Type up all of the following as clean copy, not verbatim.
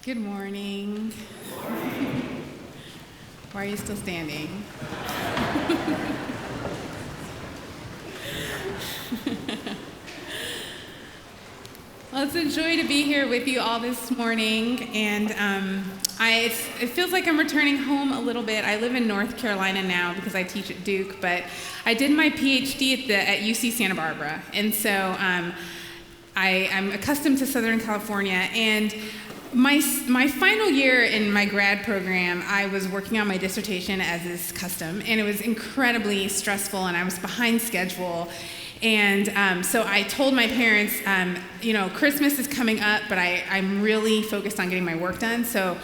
Good morning. Why are you still standing? Well, it's a joy to be here with you all this morning, and it feels like I'm returning home a little bit. I live in North Carolina now because I teach at Duke, but I did my PhD at UC Santa Barbara, and so I'm accustomed to Southern California, and my final year in my grad program, I was working on my dissertation as is custom, and it was incredibly stressful, and I was behind schedule. And so I told my parents, Christmas is coming up, but I'm really focused on getting my work done. So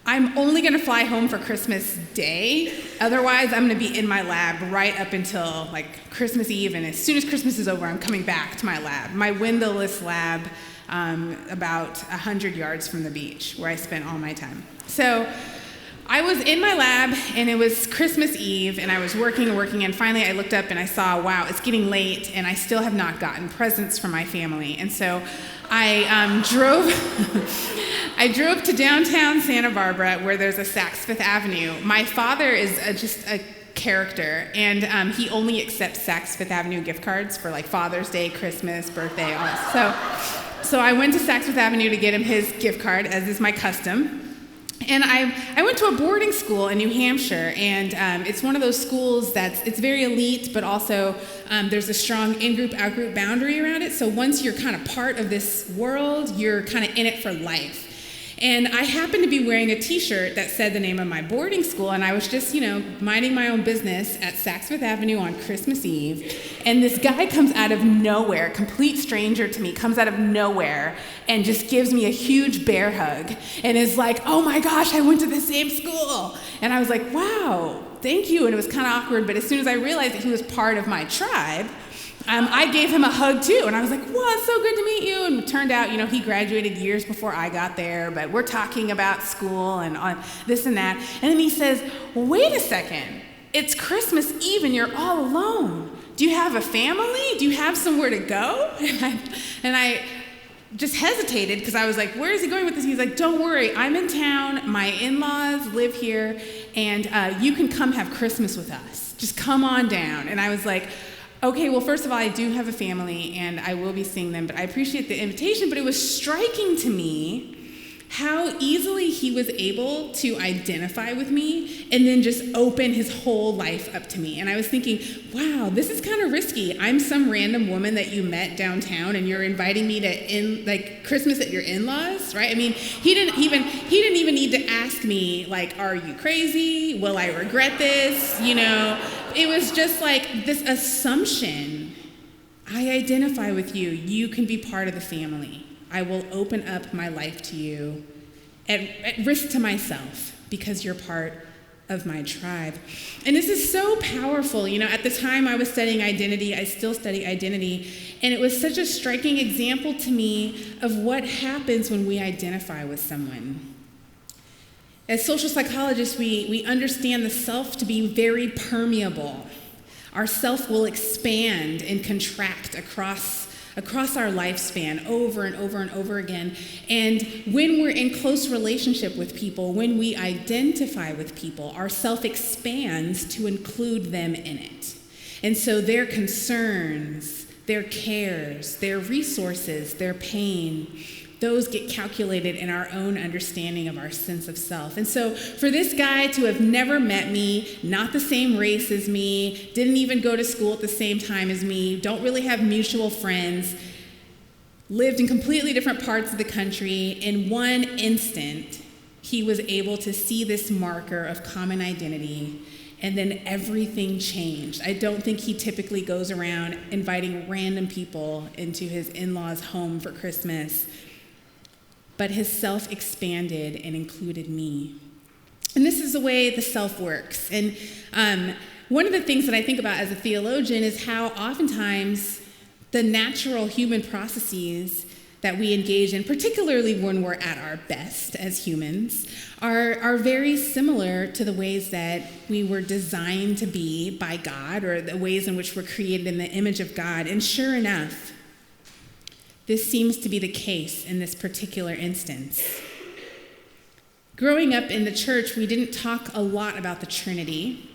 I'm only going to fly home for Christmas Day. Otherwise, I'm going to be in my lab right up until like Christmas Eve. And as soon as Christmas is over, I'm coming back to my lab, my windowless lab, about 100 yards from the beach where I spent all my time. So I was in my lab, and it was Christmas Eve, and I was working, and finally I looked up and I saw, wow, it's getting late, and I still have not gotten presents from my family. And so I drove to downtown Santa Barbara, where there's a Saks Fifth Avenue. My father is just a character, and he only accepts Saks Fifth Avenue gift cards for like Father's Day, Christmas, birthday, all that. So I went to Saks Fifth Avenue to get him his gift card, as is my custom. And I went to a boarding school in New Hampshire, and it's one of those schools it's very elite, but also there's a strong in-group, out-group boundary around it. So once you're kind of part of this world, you're kind of in it for life. And I happened to be wearing a t-shirt that said the name of my boarding school, and I was just, minding my own business at Saks Fifth Avenue on Christmas Eve, and this guy comes out of nowhere, complete stranger to me, comes out of nowhere, and just gives me a huge bear hug, and is like, oh my gosh, I went to the same school. And I was like, wow, thank you. And it was kind of awkward, but as soon as I realized that he was part of my tribe, I gave him a hug too, and I was like, well, it's so good to meet you. And it turned out, he graduated years before I got there, but we're talking about school and on this and that. And then he says, wait a second, it's Christmas Eve and you're all alone. Do you have a family? Do you have somewhere to go? And I just hesitated because I was like, where is he going with this? He's like, don't worry, I'm in town, my in-laws live here, and you can come have Christmas with us. Just come on down. And I was like, okay, well, first of all, I do have a family, and I will be seeing them, but I appreciate the invitation. But it was striking to me how easily he was able to identify with me and then just open his whole life up to me. And I was thinking, wow, this is kind of risky. I'm some random woman that you met downtown, and you're inviting me to Christmas at your in-laws, right? I mean, he didn't even need to ask me, like, are you crazy? Will I regret this? It was just like this assumption. I identify with you. You can be part of the family. I will open up my life to you at risk to myself because you're part of my tribe. And this is so powerful. At the time I was studying identity, I still study identity, and it was such a striking example to me of what happens when we identify with someone. As social psychologists, we understand the self to be very permeable. Our self will expand and contract across our lifespan over and over and over again. And when we're in close relationship with people, when we identify with people, our self expands to include them in it. And so their concerns, their cares, their resources, their pain, those get calculated in our own understanding of our sense of self. And so for this guy to have never met me, not the same race as me, didn't even go to school at the same time as me, don't really have mutual friends, lived in completely different parts of the country, in one instant, he was able to see this marker of common identity, and then everything changed. I don't think he typically goes around inviting random people into his in-laws' home for Christmas, but his self expanded and included me. And this is the way the self works. And one of the things that I think about as a theologian is how oftentimes the natural human processes that we engage in, particularly when we're at our best as humans, are very similar to the ways that we were designed to be by God, or the ways in which we're created in the image of God. And sure enough, this seems to be the case in this particular instance. Growing up in the church, we didn't talk a lot about the Trinity.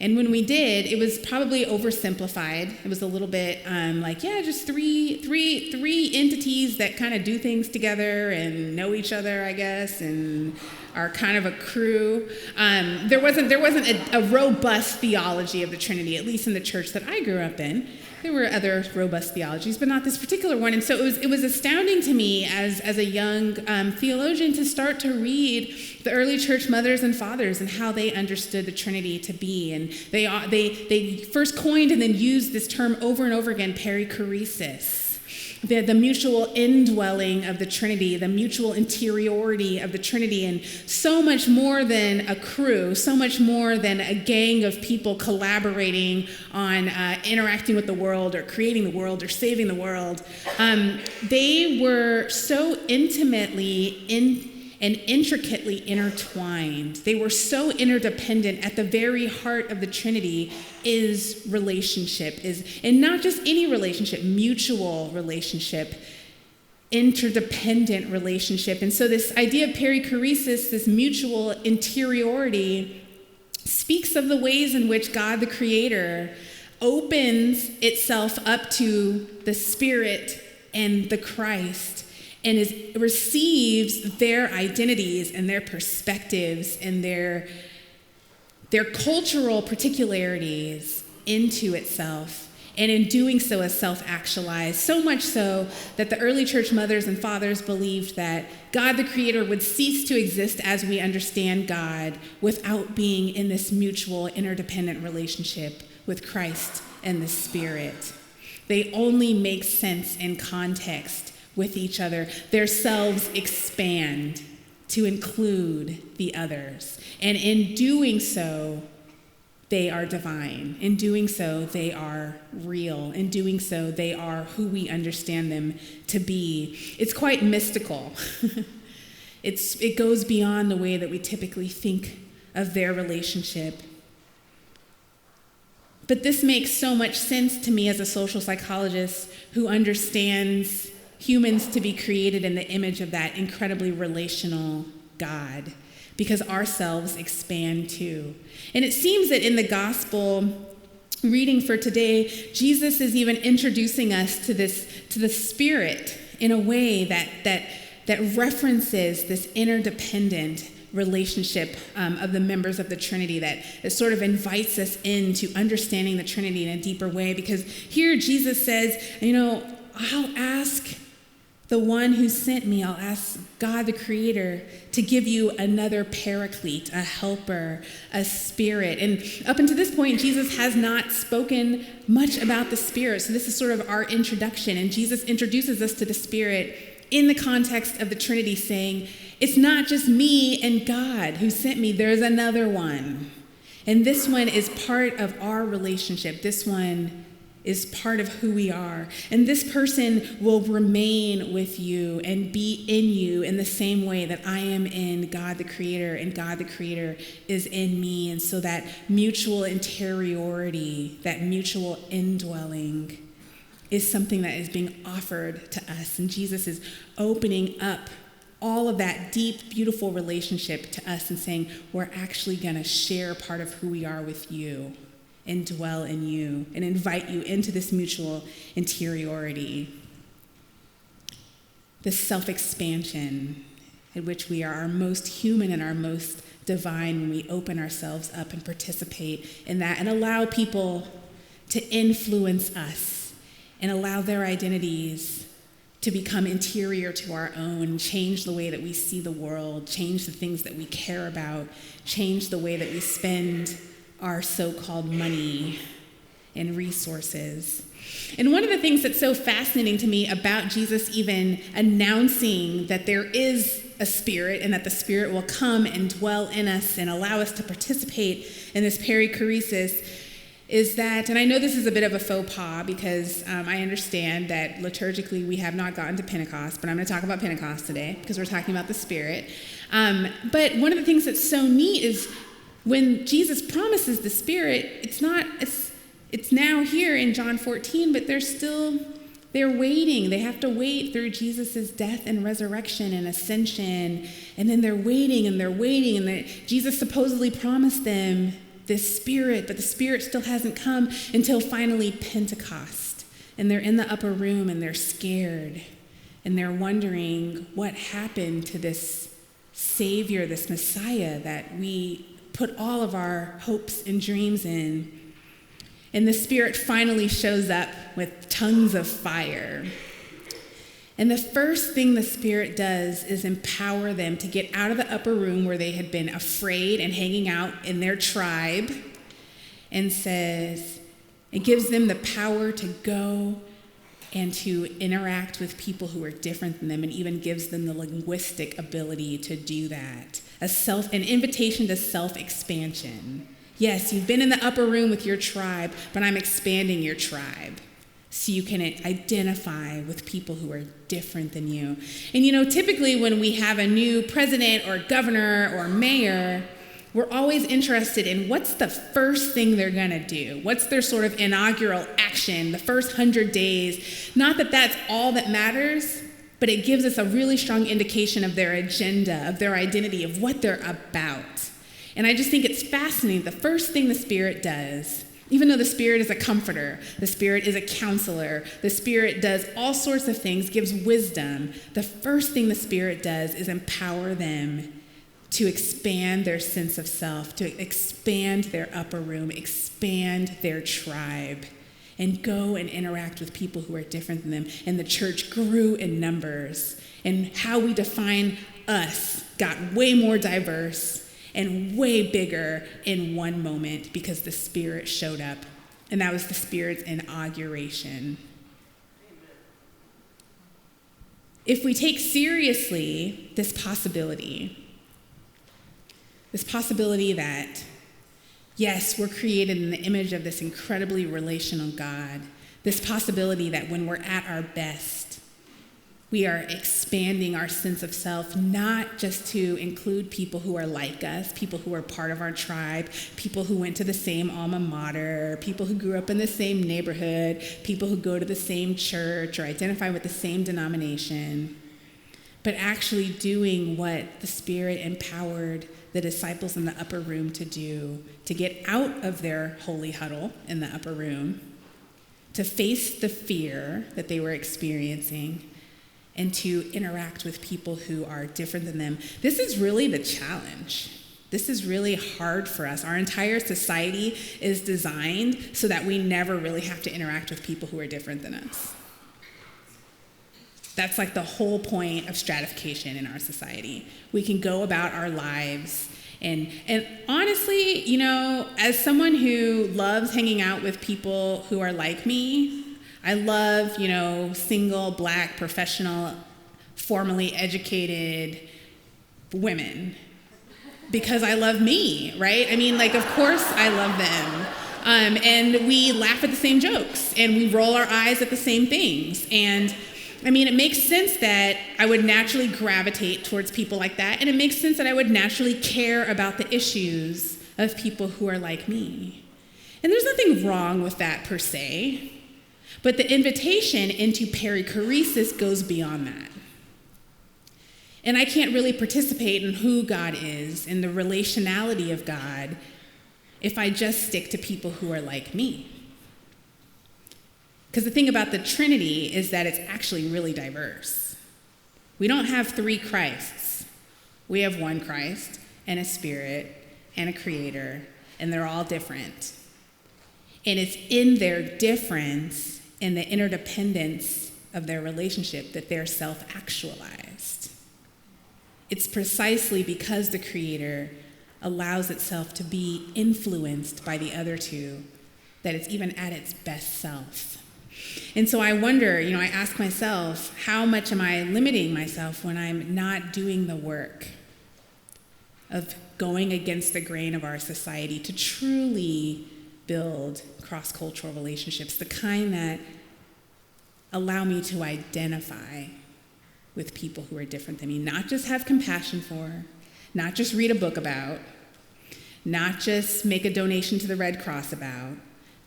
And when we did, it was probably oversimplified. It was a little bit just three entities that kind of do things together and know each other, I guess, and are kind of a crew. There wasn't a robust theology of the Trinity, at least in the church that I grew up in. There were other robust theologies, but not this particular one. And so it was astounding to me as a young theologian to start to read the early church mothers and fathers and how they understood the Trinity to be. And they first coined and then used this term over and over again, perichoresis. The mutual indwelling of the Trinity, the mutual interiority of the Trinity, and so much more than a crew, so much more than a gang of people collaborating on interacting with the world or creating the world or saving the world. They were so intimately and intricately intertwined. They were so interdependent. At the very heart of the Trinity is relationship, and not just any relationship, mutual relationship, interdependent relationship. And so this idea of perichoresis, this mutual interiority, speaks of the ways in which God the Creator opens itself up to the Spirit and the Christ, and receives their identities and their perspectives and their cultural particularities into itself, and in doing so is self-actualized, so much so that the early church mothers and fathers believed that God the Creator would cease to exist as we understand God without being in this mutual interdependent relationship with Christ and the Spirit. They only make sense in context with each other. Their selves expand to include the others. And in doing so, they are divine. In doing so, they are real. In doing so, they are who we understand them to be. It's quite mystical. It goes beyond the way that we typically think of their relationship. But this makes so much sense to me as a social psychologist who understands humans to be created in the image of that incredibly relational God, because ourselves expand too. And it seems that in the gospel reading for today, Jesus is even introducing us to the Spirit in a way that references this interdependent relationship of the members of the Trinity, that sort of invites us into understanding the Trinity in a deeper way. Because here Jesus says, I'll ask the one who sent me, I'll ask God the Creator to give you another paraclete, a helper, a Spirit. And up until this point, Jesus has not spoken much about the Spirit. So this is sort of our introduction. And Jesus introduces us to the Spirit in the context of the Trinity, saying, it's not just me and God who sent me, there's another one. And this one is part of our relationship. This one is part of who we are. And this person will remain with you and be in you in the same way that I am in God the Creator and God the Creator is in me. And so that mutual interiority, that mutual indwelling is something that is being offered to us. And Jesus is opening up all of that deep, beautiful relationship to us and saying, we're actually going to share part of who we are with you and dwell in you and invite you into this mutual interiority, this self-expansion in which we are our most human and our most divine when we open ourselves up and participate in that and allow people to influence us and allow their identities to become interior to our own, change the way that we see the world, change the things that we care about, change the way that we spend our so-called money and resources. And one of the things that's so fascinating to me about Jesus even announcing that there is a Spirit and that the Spirit will come and dwell in us and allow us to participate in this perichoresis is that, and I know this is a bit of a faux pas because I understand that liturgically we have not gotten to Pentecost, but I'm going to talk about Pentecost today because we're talking about the Spirit. But one of the things that's so neat is when Jesus promises the Spirit, it's now here in John 14, but there's still They're waiting. They have to wait through Jesus' death and resurrection and ascension. And then they're waiting and they're waiting. And Jesus supposedly promised them this Spirit, but the Spirit still hasn't come until finally Pentecost. And they're in the upper room and they're scared. And they're wondering what happened to this Savior, this Messiah that we put all of our hopes and dreams in. And the Spirit finally shows up with tongues of fire. And the first thing the Spirit does is empower them to get out of the upper room where they had been afraid and hanging out in their tribe, and says, it gives them the power to go and to interact with people who are different than them, and even gives them the linguistic ability to do that. An invitation to self-expansion. Yes, you've been in the upper room with your tribe, but I'm expanding your tribe so you can identify with people who are different than you. And typically when we have a new president or governor or mayor, we're always interested in what's the first thing they're gonna do? What's their sort of inaugural action, the first 100 days? Not that that's all that matters, but it gives us a really strong indication of their agenda, of their identity, of what they're about. And I just think it's fascinating. The first thing the Spirit does, even though the Spirit is a comforter, the Spirit is a counselor, the Spirit does all sorts of things, gives wisdom, the first thing the Spirit does is empower them to expand their sense of self, to expand their upper room, expand their tribe, and go and interact with people who are different than them. And the church grew in numbers, and how we define us got way more diverse and way bigger in one moment because the Spirit showed up. And that was the Spirit's inauguration. If we take seriously this possibility that, yes, we're created in the image of this incredibly relational God, this possibility that when we're at our best, we are expanding our sense of self, not just to include people who are like us, people who are part of our tribe, people who went to the same alma mater, people who grew up in the same neighborhood, people who go to the same church or identify with the same denomination, but actually doing what the Spirit empowered the disciples in the upper room to do, to get out of their holy huddle in the upper room, to face the fear that they were experiencing, and to interact with people who are different than them. This is really the challenge. This is really hard for us. Our entire society is designed so that we never really have to interact with people who are different than us. That's like the whole point of stratification in our society. We can go about our lives and honestly, as someone who loves hanging out with people who are like me, I love, single, Black, professional, formally educated women because I love me, right? Of course I love them. And we laugh at the same jokes and we roll our eyes at the same things. And it makes sense that I would naturally gravitate towards people like that. And it makes sense that I would naturally care about the issues of people who are like me. And there's nothing wrong with that per se. But the invitation into perichoresis goes beyond that. And I can't really participate in who God is, in the relationality of God, if I just stick to people who are like me. Because the thing about the Trinity is that it's actually really diverse. We don't have three Christs. We have one Christ and a Spirit and a Creator, and they're all different. And it's in their difference and the interdependence of their relationship that they're self-actualized. It's precisely because the Creator allows itself to be influenced by the other two that it's even at its best self. And so I wonder, I ask myself, how much am I limiting myself when I'm not doing the work of going against the grain of our society to truly build cross-cultural relationships, the kind that allow me to identify with people who are different than me, not just have compassion for, not just read a book about, not just make a donation to the Red Cross about,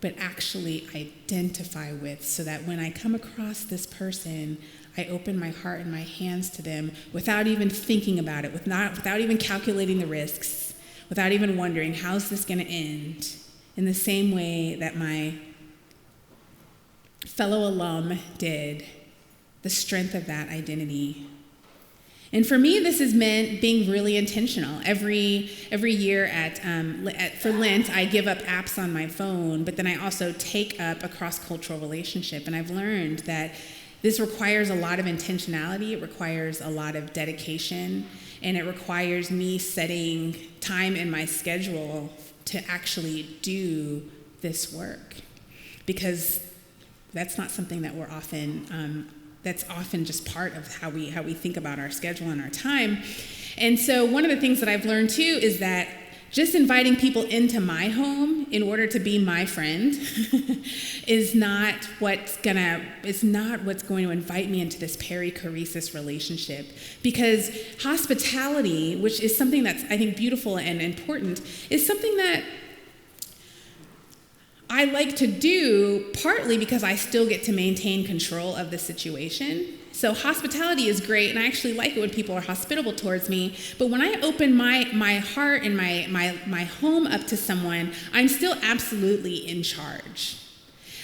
but actually identify with, so that when I come across this person, I open my heart and my hands to them without even thinking about it, without even calculating the risks, without even wondering, how's this going to end? In the same way that my fellow alum did, the strength of that identity. And for me, this has meant being really intentional. Every year for Lent, I give up apps on my phone, but then I also take up a cross-cultural relationship. And I've learned that this requires a lot of intentionality, it requires a lot of dedication, and it requires me setting time in my schedule to actually do this work. Because that's not something that that's often just part of how we think about our schedule and our time. And so one of the things that I've learned too is that just inviting people into my home in order to be my friend is not what's going to invite me into this perichoresis relationship. Because hospitality, which is something that's, I think, beautiful and important, is something that I like to do partly because I still get to maintain control of the situation. So hospitality is great, and I actually like it when people are hospitable towards me. But when I open my heart and my home up to someone, I'm still absolutely in charge.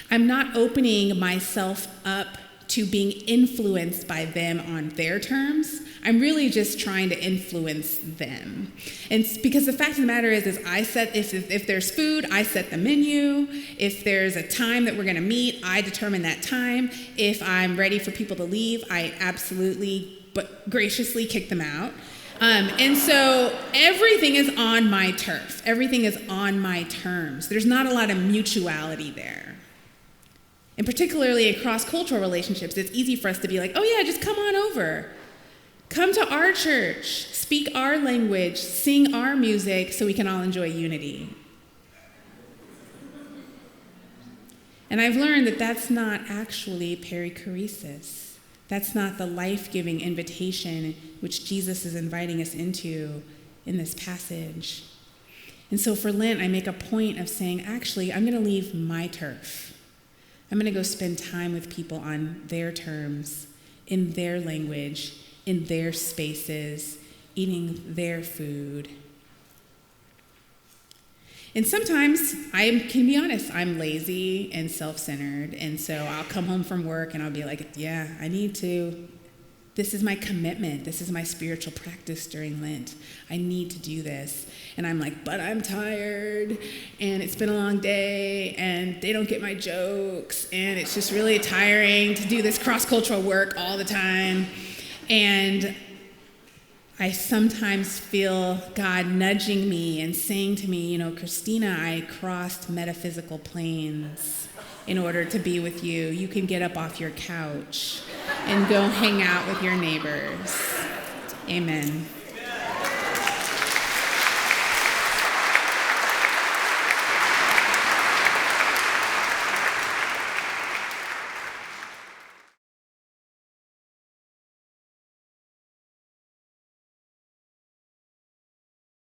I'm not opening myself up to being influenced by them on their terms. I'm really just trying to influence them. And because the fact of the matter is I set, if there's food, I set the menu. If there's a time that we're gonna meet, I determine that time. If I'm ready for people to leave, I absolutely, but graciously kick them out. And so everything is on my turf. Everything is on my terms. There's not a lot of mutuality there. And particularly in cross-cultural relationships, it's easy for us to be like, oh yeah, just come on over. Come to our church, speak our language, sing our music so we can all enjoy unity. And I've learned that that's not actually perichoresis. That's not the life-giving invitation which Jesus is inviting us into in this passage. And so for Lent, I make a point of saying, actually, I'm going to leave my turf. I'm going to go spend time with people on their terms, in their language, in their spaces, eating their food. And sometimes, I can be honest, I'm lazy and self-centered, and so I'll come home from work and I'll be like, yeah, this is my commitment. This is my spiritual practice during Lent. I need to do this. And I'm like, but I'm tired, and it's been a long day, and they don't get my jokes, and it's just really tiring to do this cross-cultural work all the time. And I sometimes feel God nudging me and saying to me, Christina, I crossed metaphysical planes in order to be with you. You can get up off your couch and go hang out with your neighbors. Amen.